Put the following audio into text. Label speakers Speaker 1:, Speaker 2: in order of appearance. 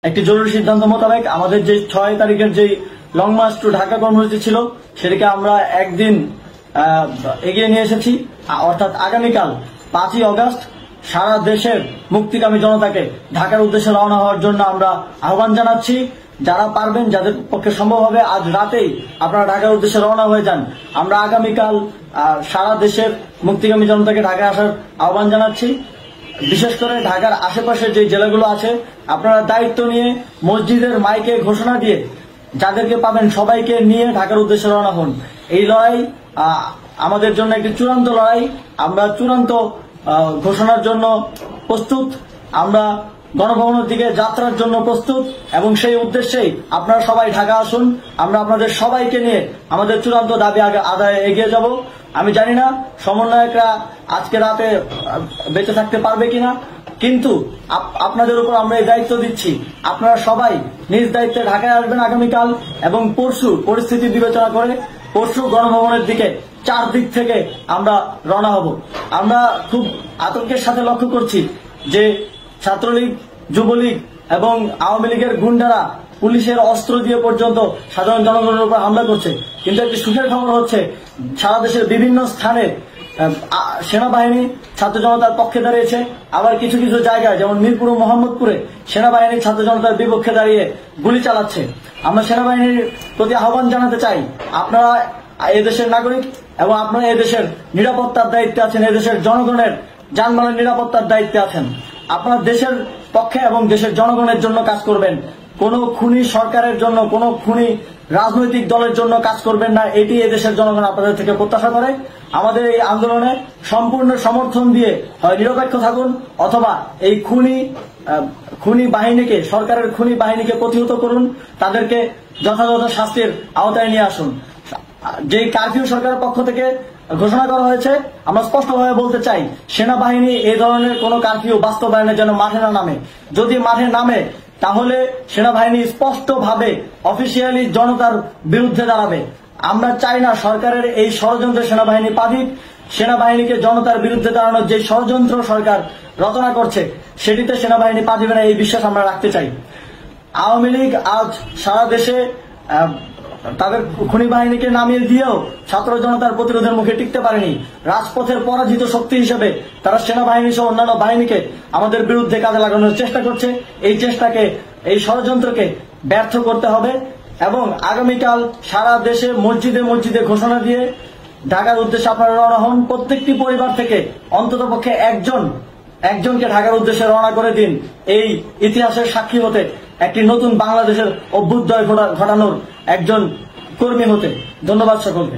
Speaker 1: একটি জরুরি সিদ্ধান্ত মোতাবেক আমাদের যে 6 তারিখের যে লং মার্চ টু ঢাকা কর্মসূচি ছিল সেটাকে আমরা একদিন এগিয়ে নিয়ে এসেছি। অর্থাৎ আগামীকাল 5ই আগস্ট সারা দেশের মুক্তিকামী জনতাকে ঢাকার উদ্দেশ্যে রওনা হওয়ার জন্য আমরা আহ্বান জানাচ্ছি। যারা পারবেন, যাদের পক্ষে সম্ভব হবে, আজ রাতেই আপনারা ঢাকার উদ্দেশ্যে রওনা হয়ে যান। আমরা আগামীকাল সারা দেশের মুক্তিকামী জনতাকে ঢাকায় আসার আহ্বান জানাচ্ছি। বিশেষ করে ঢাকার আশেপাশে যে জেলাগুলো আছে আপনারা দায়িত্ব নিয়ে মসজিদের মাইকে ঘোষণা দিয়ে যাদেরকে পাবেন সবাইকে নিয়ে ঢাকার উদ্দেশ্যে রওনা হন। এই লড়াই আমাদের জন্য একটি চূড়ান্ত লড়াই। আমরা চূড়ান্ত ঘোষণার জন্য প্রস্তুত, আমরা গণভবনের দিকে যাত্রার জন্য প্রস্তুত এবং সেই উদ্দেশ্যেই আপনারা সবাই ঢাকা আসুন। আমরা আপনাদের সবাইকে নিয়ে আমাদের চূড়ান্ত দাবি আদায়ে এগিয়ে যাব। আমি জানি না সমন্বয়করা আজকে রাতে বেঁচে থাকতে পারবে কিনা, কিন্তু আপনাদের উপর আমরা এই দায়িত্ব দিচ্ছি। আপনারা সবাই নিজ দায়িত্বে ঢাকায় আসবেন আগামীকাল এবং পরশু পরিস্থিতি বিবেচনা করে পরশু গণভবনের দিকে 4 দিক থেকে আমরা রওনা হব। আমরা খুব আতঙ্কের সাথে লক্ষ্য করছি যে ছাত্রলীগ, যুবলীগ এবং আওয়ামী লীগের গুন্ডারা পুলিশের অস্ত্র দিয়ে পর্যন্ত সাধারণ জনগণের উপর হামলা করছে। কিন্তু একটি সুখের খবর হচ্ছে সারা দেশের বিভিন্ন স্থানে সেনাবাহিনী ছাত্র জনতার পক্ষে দাঁড়িয়েছে। আবার কিছু কিছু জায়গায় যেমন মিরপুর ও মোহাম্মদপুরে সেনাবাহিনী ছাত্র জনতার বিপক্ষে দাঁড়িয়ে গুলি চালাচ্ছে। আমরা সেনাবাহিনীর প্রতি আহ্বান জানাতে চাই, আপনারা এদেশের নাগরিক এবং আপনারা এদেশের নিরাপত্তার দায়িত্বে আছেন, এদেশের জনগণের যানবাহনের নিরাপত্তার দায়িত্বে আছেন। আপনারা দেশের পক্ষে এবং দেশের জনগণের জন্য কাজ করবেন। কোন খুনি সরকারের জন্য, কোন খুনি রাজনৈতিক দলের জন্য কাজ করবেন না। এটি এদেশের জনগণ আপনাদের থেকে প্রত্যাশা করে। আমাদের এই আন্দোলনে সম্পূর্ণ সমর্থন দিয়ে হয় নিরপেক্ষ থাকুন অথবা এই খুনি বাহিনীকে, সরকারের খুনি বাহিনীকে প্রতিহত করুন, তাদেরকে যথাযথ শাস্তির আওতায় নিয়ে আসুন। যে কারফিউ সরকারের পক্ষ থেকে ঘোষণা করা হয়েছে, আমরা স্পষ্টভাবে বলতে চাই সেনাবাহিনী এই ধরনের কোন কারফিউ বাস্তবায়নে যেন মাঠে না নামে। যদি মাঠে নামে তাহলে সেনাবাহিনী স্পষ্টভাবে অফিসিয়ালি জনতার বিরুদ্ধে দাঁড়াবে। আমরা চাই না সরকারের এই ষড়যন্ত্র সেনাবাহিনী পা দিক। সেনাবাহিনীকে জনতার বিরুদ্ধে দাঁড়ানোর যে ষড়যন্ত্র সরকার রচনা করছে সেটিতে সেনাবাহিনী পা দিবে না, এই বিশ্বাস আমরা রাখতে চাই। আওয়ামী লীগ আজ সারা দেশে তাদের খুনি বাহিনীকে নামিয়ে দিয়েও ছাত্র জনতার প্রতিরোধের মুখে টিকতে পারেনি। রাজপথের পরাজিত শক্তি হিসেবে তারা সেনাবাহিনী সহ অন্যান্য বাহিনীকে আমাদের বিরুদ্ধে কাজে লাগানোর চেষ্টা করছে। এই চেষ্টাকে, এই ষড়যন্ত্রকে ব্যর্থ করতে হবে এবং আগামীকাল সারা দেশে মসজিদে মসজিদে ঘোষণা দিয়ে ঢাকার উদ্দেশ্যে আপনারা রওনা হন। প্রত্যেকটি পরিবার থেকে অন্ততপক্ষে একজনকে ঢাকার উদ্দেশ্যে রওনা করে দিন, এই ইতিহাসের সাক্ষী হতে, একটি নতুন বাংলাদেশের অভ্যুদয় ঘটানোর একজন কর্মী হতে। ধন্যবাদ সকলকে।